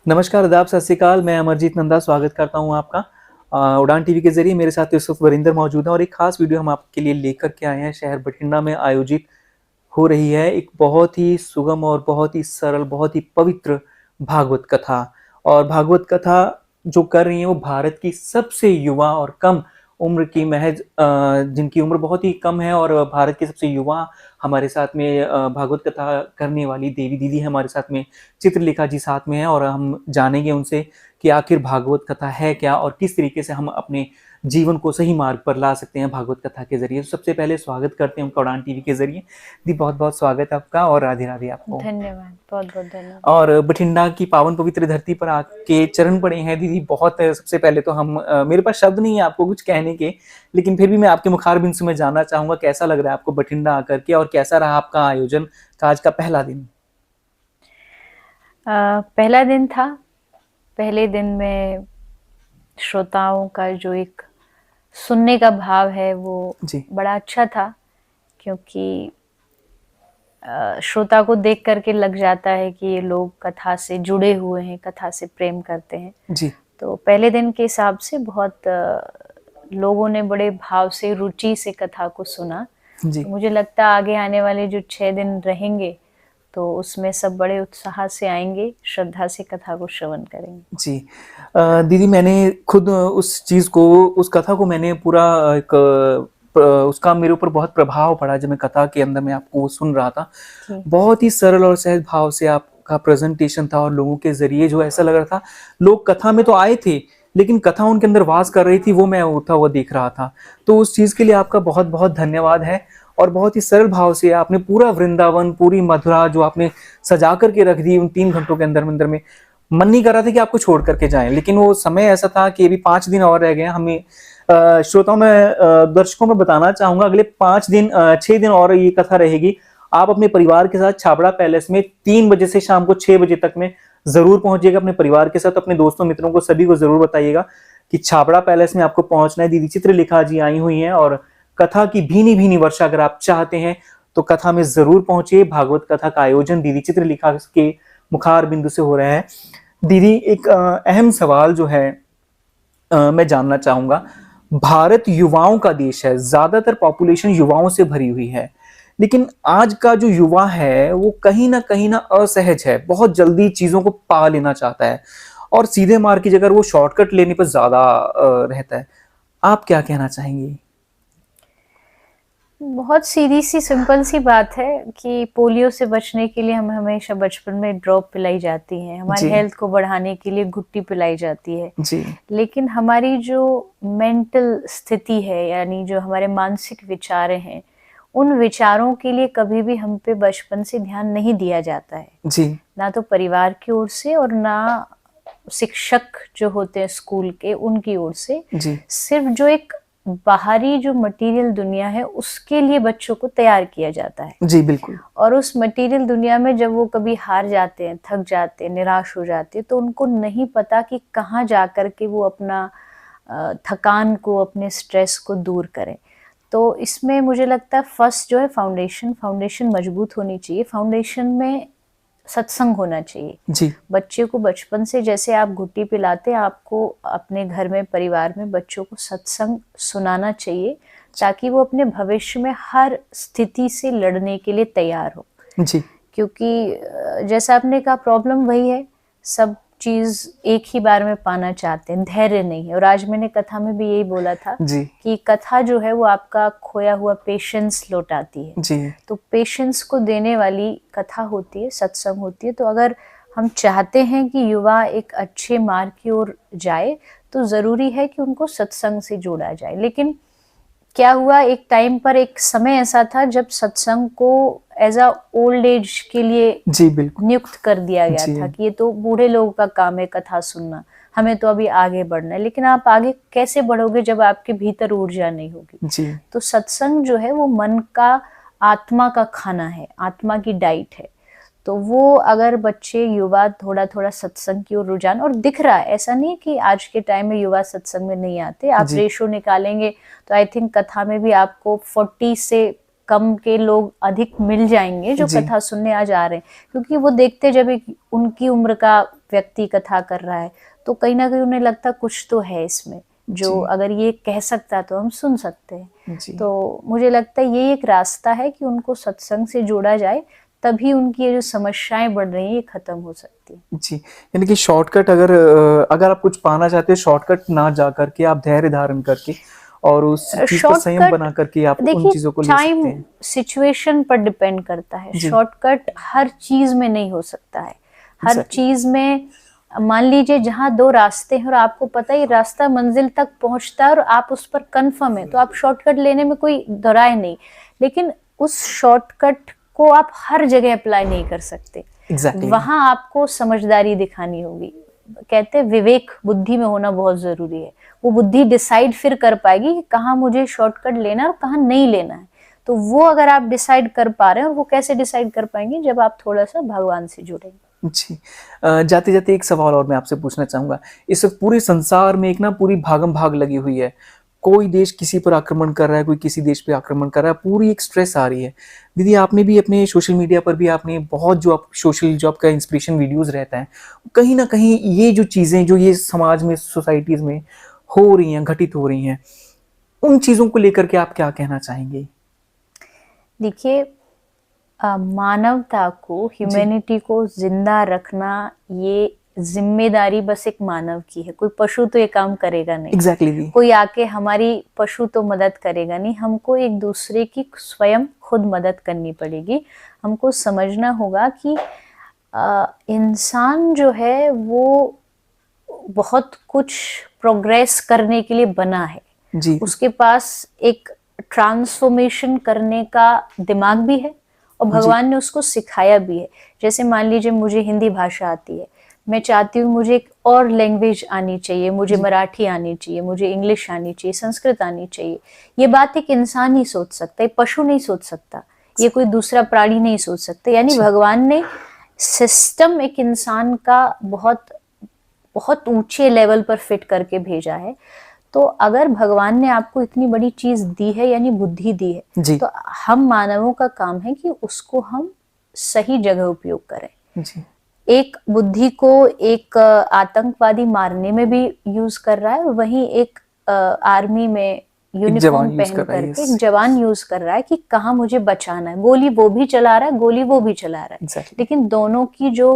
नमस्कार, आदाब, सत श्री अकाल। मैं अमरजीत नंदा स्वागत करता हूँ आपका। उड़ान टीवी के ज़रिए मेरे साथ इस वक़्त वरिंदर मौजूद हैं और एक ख़ास वीडियो हम आपके लिए लेकर के आए हैं। शहर बठिंडा में आयोजित हो रही है एक बहुत ही सुगम और बहुत ही सरल, बहुत ही पवित्र भागवत कथा। और भागवत कथा जो कर रही हैं वो भारत की सबसे युवा और कम उम्र की जिनकी उम्र बहुत ही कम है, और भारत के सबसे युवा हमारे साथ में भागवत कथा करने वाली देवी दीदी हमारे साथ में, चित्रलेखा जी साथ में हैं। और हम जानेंगे उनसे कि आखिर भागवत कथा है क्या और किस तरीके से हम अपने जीवन को सही मार्ग पर ला सकते हैं भागवत कथा के जरिए। तो सबसे पहले स्वागत करते हैं उनका उड़ान टीवी के जरिए। दी, बहुत बहुत स्वागत है आपका और राधे राधे आपको। धन्यवाद, बहुत बहुत धन्यवाद। और बठिंडा की पावन पवित्र धरती पर आके चरण पड़े हैं दीदी। बहुत सबसे पहले तो हम मेरे पास शब्द नहीं है आपको कुछ कहने के, लेकिन फिर भी मैं आपके मुखारबिंद से मैं जानना चाहूंगा कैसा लग रहा है आपको बठिंडा आकर के, और कैसा रहा आपका आयोजन का आज का पहला दिन। पहला दिन था। पहले दिन में श्रोताओं का जो एक सुनने का भाव है वो जी बड़ा अच्छा था, क्योंकि श्रोता को देख करके लग जाता है कि ये लोग कथा से जुड़े हुए हैं, कथा से प्रेम करते हैं। जी तो पहले दिन के हिसाब से बहुत लोगों ने बड़े भाव से, रुचि से कथा को सुना। जी तो मुझे लगता है आगे आने वाले जो 6 दिन रहेंगे तो उसमें सब बड़े उत्साह से आएंगे, श्रद्धा से कथा को श्रवण करेंगे। जी। दीदी, मैंने खुद उस कथा को मैंने पूरा उसका मेरे ऊपर बहुत प्रभाव पड़ा जब मैं कथा के अंदर में आपको सुन रहा था। बहुत ही सरल और सहज भाव से आपका प्रेजेंटेशन था, और लोगों के जरिए जो ऐसा लग रहा था लोग कथा में तो आए थे लेकिन कथा उनके अंदर वास कर रही थी, वो मैं उठा हुआ देख रहा था। तो उस चीज के लिए आपका बहुत बहुत धन्यवाद है। और बहुत ही सरल भाव से आपने पूरा वृंदावन, पूरी मथुरा जो आपने सजा करके रख दी उन 3 घंटों के अंदर में मन नहीं कर रहा था कि आपको छोड़ करके जाएं, लेकिन वो समय ऐसा था कि अभी 5 दिन और रह गए। हमें श्रोताओं में, दर्शकों में बताना चाहूंगा, अगले 6 दिन और ये कथा रहेगी। आप अपने परिवार के साथ छाबड़ा पैलेस में 3 बजे से शाम को 6 बजे तक में जरूर पहुंचिएगा अपने परिवार के साथ। अपने दोस्तों मित्रों को सभी को जरूर बताइएगा कि छाबड़ा पैलेस में आपको पहुंचना है। दीदी चित्रलेखा जी आई हुई हैं और कथा की भीनी भीनी वर्षा अगर आप चाहते हैं तो कथा में जरूर पहुंचिए। भागवत कथा का आयोजन दीदी चित्रलेखा के मुखार बिंदु से हो रहा है। दीदी, एक अहम सवाल जो है मैं जानना चाहूंगा। भारत युवाओं का देश है, ज्यादातर पॉपुलेशन युवाओं से भरी हुई है, लेकिन आज का जो युवा है वो कहीं ना असहज है, बहुत जल्दी चीजों को पा लेना चाहता है और सीधे मार्ग की जगह वो शॉर्टकट लेने पर ज्यादा रहता है। आप क्या कहना चाहेंगे? बहुत सीधी सी सिंपल सी बात है कि पोलियो से बचने के लिए हमें हमेशा बचपन में ड्रॉप पिलाई जाती है, हमारी हेल्थ को बढ़ाने के लिए घुट्टी पिलाई जाती है जी। लेकिन हमारी जो मेंटल स्थिति है, यानी जो हमारे मानसिक विचार हैं, उन विचारों के लिए कभी भी हम पे बचपन से ध्यान नहीं दिया जाता है जी। ना तो परिवार की ओर से और ना शिक्षक जो होते हैं स्कूल के उनकी ओर से। जी। सिर्फ जो एक बाहरी जो मटेरियल दुनिया है उसके लिए बच्चों को तैयार किया जाता है। जी बिल्कुल। और उस मटेरियल दुनिया में जब वो कभी हार जाते हैं, थक जाते हैं, निराश हो जाते हैं, तो उनको नहीं पता कि कहाँ जा कर के वो अपना थकान को, अपने स्ट्रेस को दूर करें। तो इसमें मुझे लगता है फर्स्ट जो है फाउंडेशन मजबूत होनी चाहिए। फाउंडेशन में सत्संग होना चाहिए। जी। बच्चे को बचपन से जैसे आप घुट्टी पिलाते हैं, आपको अपने घर में, परिवार में बच्चों को सत्संग सुनाना चाहिए ताकि वो अपने भविष्य में हर स्थिति से लड़ने के लिए तैयार हो। जी। क्योंकि जैसा आपने कहा, प्रॉब्लम वही है, सब चीज एक ही बार में पाना चाहते हैं, धैर्य नहीं है। और आज मैंने कथा में भी यही बोला था जी। कि कथा जो है वो आपका खोया हुआ पेशेंस लौटाती है। जी। तो पेशेंस को देने वाली कथा होती है, सत्संग होती है। तो अगर हम चाहते हैं कि युवा एक अच्छे मार्ग की ओर जाए तो जरूरी है कि उनको सत्संग से जोड़ा जाए। लेकिन क्या हुआ, एक टाइम पर एक समय ऐसा था जब सत्संग को एज अ ओल्ड एज के लिए जी बिल्कुल नियुक्त कर दिया गया था कि ये तो बूढ़े लोगों का काम है कथा सुनना, हमें तो अभी आगे बढ़ना है। लेकिन आप आगे कैसे बढ़ोगे जब आपके भीतर ऊर्जा नहीं होगी? जी। तो सत्संग जो है वो मन का, आत्मा का खाना है, आत्मा की डाइट है। तो वो अगर बच्चे, युवा थोड़ा थोड़ा सत्संग की ओर रुझान, और दिख रहा है, ऐसा नहीं कि आज के टाइम में युवा सत्संग में नहीं आते। आप रेशो निकालेंगे तो आई थिंक कथा में भी आपको 40 से कम के लोग अधिक मिल जाएंगे जो कथा सुनने आज आ रहे हैं, क्योंकि वो देखते जब एक उनकी उम्र का व्यक्ति कथा कर रहा है तो कहीं ना कहीं उन्हें लगता कुछ तो है इसमें, जो जी। अगर ये कह सकता तो हम सुन सकते हैं। जी। तो मुझे लगता है ये एक रास्ता है कि उनको सत्संग से जोड़ा जाए, तभी उनकी ये जो समस्याएं बढ़ रही हैं ये खत्म हो सकती है। जी, यानी कि शॉर्टकट अगर आप कुछ पाना चाहते हैं, शॉर्टकट ना जा करके आप धैर्य धारण करके और उस चीज़ पर संयम शॉर्टकट बना करके आप उन देखिए चीज़ों को ले सकते टाइम हैं। सिचुएशन पर डिपेंड करता है। जी। शॉर्टकट हर चीज में नहीं हो सकता है। हर एग्ज़ैक्टली। चीज में मान लीजिए जहाँ दो रास्ते हैं और आपको पता है ये रास्ता मंजिल तक पहुंचता है और आप उस पर कंफर्म है, तो आप शॉर्टकट लेने में कोई दोराय नहीं। लेकिन उस शॉर्टकट को आप हर जगह अप्लाई नहीं कर सकते। एग्ज़ैक्टली। वहां आपको समझदारी दिखानी होगी। कहते हैं विवेक बुद्धि में होना बहुत जरूरी है। वो बुद्धि डिसाइड फिर कर पाएगी कि कहाँ मुझे शॉर्टकट लेना है और कहाँ नहीं लेना है। तो वो अगर आप डिसाइड कर पा रहे हैं, और वो कैसे डिसाइड कर पाएंगे, जब आप थोड़ा सा भगवान से जुड़ेंगे। जी। जाते-जाते एक सवाल और मैं आपसे पूछना चाहूँगा। इस पूरे संसार में एक ना पूरी भागम-भाग लगी हुई है। कोई देश किसी पर आक्रमण कर रहा है, कोई किसी देश पे आक्रमण कर रहा है, पूरी एक स्ट्रेस आ रही है। दीदी आपने भी अपने सोशल मीडिया पर भी आपने बहुत जो आपका इंस्पिरेशन वीडियोज़ रहता है, कहीं न कहीं ये जो चीज़ें जो ये समाज में, सोसाइटीज़ में हो रही हैं, घटित हो रही हैं, उन चीज़ों को लेकर के आप क्या कहना चाहेंगे? देखिए मानवता को, जी। ह्यूमैनिटी को जिंदा रखना ये जिम्मेदारी बस एक मानव की है। कोई पशु तो ये काम करेगा नहीं। एग्ज़ैक्टली दी। कोई आके हमारी पशु तो मदद करेगा नहीं। हमको एक दूसरे की स्वयं खुद मदद करनी पड़ेगी। हमको समझना होगा कि इंसान जो है वो बहुत कुछ प्रोग्रेस करने के लिए बना है। जी। उसके पास एक ट्रांसफॉर्मेशन करने का दिमाग भी है और जी। भगवान ने उसको सिखाया भी है। जैसे मान लीजिए मुझे हिंदी भाषा आती है, मैं चाहती हूँ मुझे एक और लैंग्वेज आनी चाहिए, मुझे जी। मराठी आनी चाहिए, मुझे इंग्लिश आनी चाहिए, संस्कृत आनी चाहिए। ये बात एक इंसान ही सोच सकता है, पशु नहीं सोच सकता, ये कोई दूसरा प्राणी नहीं सोच सकता। यानी जी। भगवान ने सिस्टम एक इंसान का बहुत बहुत ऊंचे लेवल पर फिट करके भेजा है। तो अगर भगवान ने आपको इतनी बड़ी चीज दी है, यानी बुद्धि दी है, जी। तो हम मानवों का काम है कि उसको हम सही जगह उपयोग करें। जी। एक बुद्धि को एक आतंकवादी मारने में भी यूज कर रहा है, और वहीं एक आर्मी में यूनिफॉर्म जवान यूज़ पहन कर रहा है, करके यस। एक जवान यूज कर रहा है कि कहाँ मुझे बचाना है। गोली वो भी चला रहा है, गोली वो भी चला रहा है। एग्ज़ैक्टली। लेकिन दोनों की जो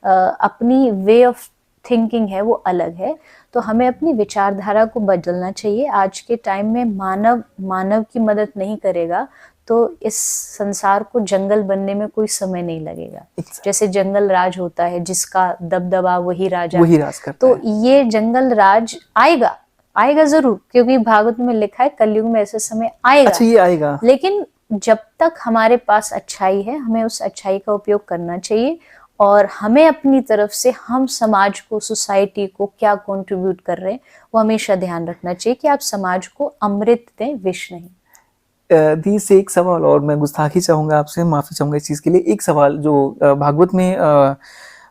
अपनी वे ऑफ थिंकिंग है वो अलग है। तो हमें अपनी विचारधारा को बदलना चाहिए। आज के टाइम में मानव की मदद नहीं करेगा तो इस संसार को जंगल बनने में कोई समय नहीं लगेगा। जैसे जंगल राज होता है, जिसका दबदबा वही राजा, वही राज करता तो है। ये जंगल राज आएगा जरूर, क्योंकि भागवत में लिखा है कलयुग में ऐसे समय आएगा। अच्छा, ये आएगा। लेकिन जब तक हमारे पास अच्छाई है, हमें उस अच्छाई का उपयोग करना चाहिए, और हमें अपनी तरफ से हम समाज को, सोसाइटी को क्या कंट्रीब्यूट कर रहे हैं वो हमेशा ध्यान रखना चाहिए कि आप समाज को अमृत दें, विष नहीं। दी से एक सवाल और मैं गुस्ताखी चाहूँगा आपसे, माफ़ी चाहूँगा इस चीज़ के लिए। एक सवाल जो भागवत में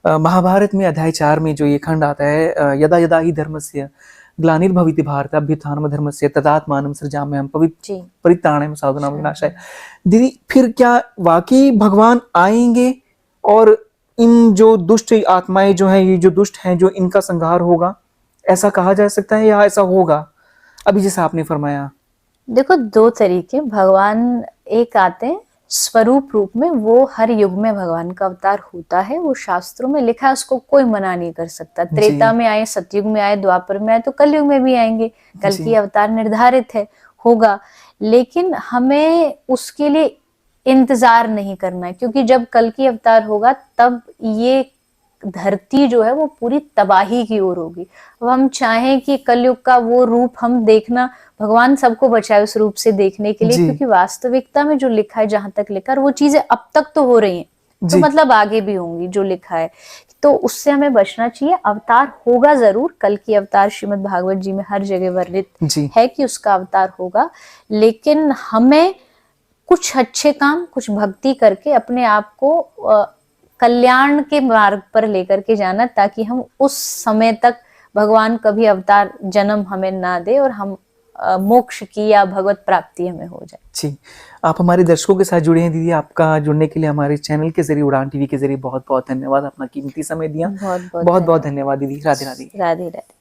महाभारत में अध्याय 4 में जो ये खंड आता है, यदा यदा हि धर्मस्य ग्लानिर्भविति भारत अभ्युत्थानमधर्मस्य तदात्मानं सृजाम्यहं जी। परित्राणाय साधूनां विनाशाय। दीदी फिर क्या वाकई भगवान आएंगे और इन जो दुष्ट आत्माएं जो हैं, ये जो दुष्ट हैं, जो इनका संहार होगा, ऐसा कहा जा सकता है या ऐसा होगा अभी जैसा आपने फरमाया? देखो दो तरीके, भगवान एक आते हैं स्वरूप रूप में, वो हर युग में भगवान का अवतार होता है, वो शास्त्रों में लिखा है, उसको कोई मना नहीं कर सकता। त्रेता में आए, सतयुग में आए, द्वापर में आए, तो कलयुग में भी आएंगे। कल की अवतार निर्धारित है, होगा। लेकिन हमें उसके लिए इंतजार नहीं करना है, क्योंकि जब कल की अवतार होगा तब ये धरती जो है वो पूरी तबाही की ओर होगी। अब हम चाहें कि कलयुग का वो रूप हम देखना, भगवान सबको बचाए उस रूप से देखने के लिए, क्योंकि वास्तविकता में जो लिखा है, जहां तक लिखा है वो चीजें अब तक तो हो रही हैं, तो मतलब आगे भी होंगी जो लिखा है, तो उससे हमें बचना चाहिए। अवतार होगा जरूर, कल की अवतार श्रीमद् भागवत जी में हर जगह वर्णित है कि उसका अवतार होगा। लेकिन हमें कुछ अच्छे काम, कुछ भक्ति करके अपने आप को कल्याण के मार्ग पर लेकर के जाना, ताकि हम उस समय तक भगवान कभी अवतार जन्म हमें ना दे और हम मोक्ष की या भगवत प्राप्ति हमें हो जाए। जी, आप हमारे दर्शकों के साथ जुड़े हैं दीदी। आपका जुड़ने के लिए हमारे चैनल के जरिए, उड़ान टीवी के जरिए बहुत बहुत धन्यवाद। अपना कीमती समय दिया। बहुत बहुत बहुत बहुत धन्यवाद दीदी। राधे राधे। राधे राधे।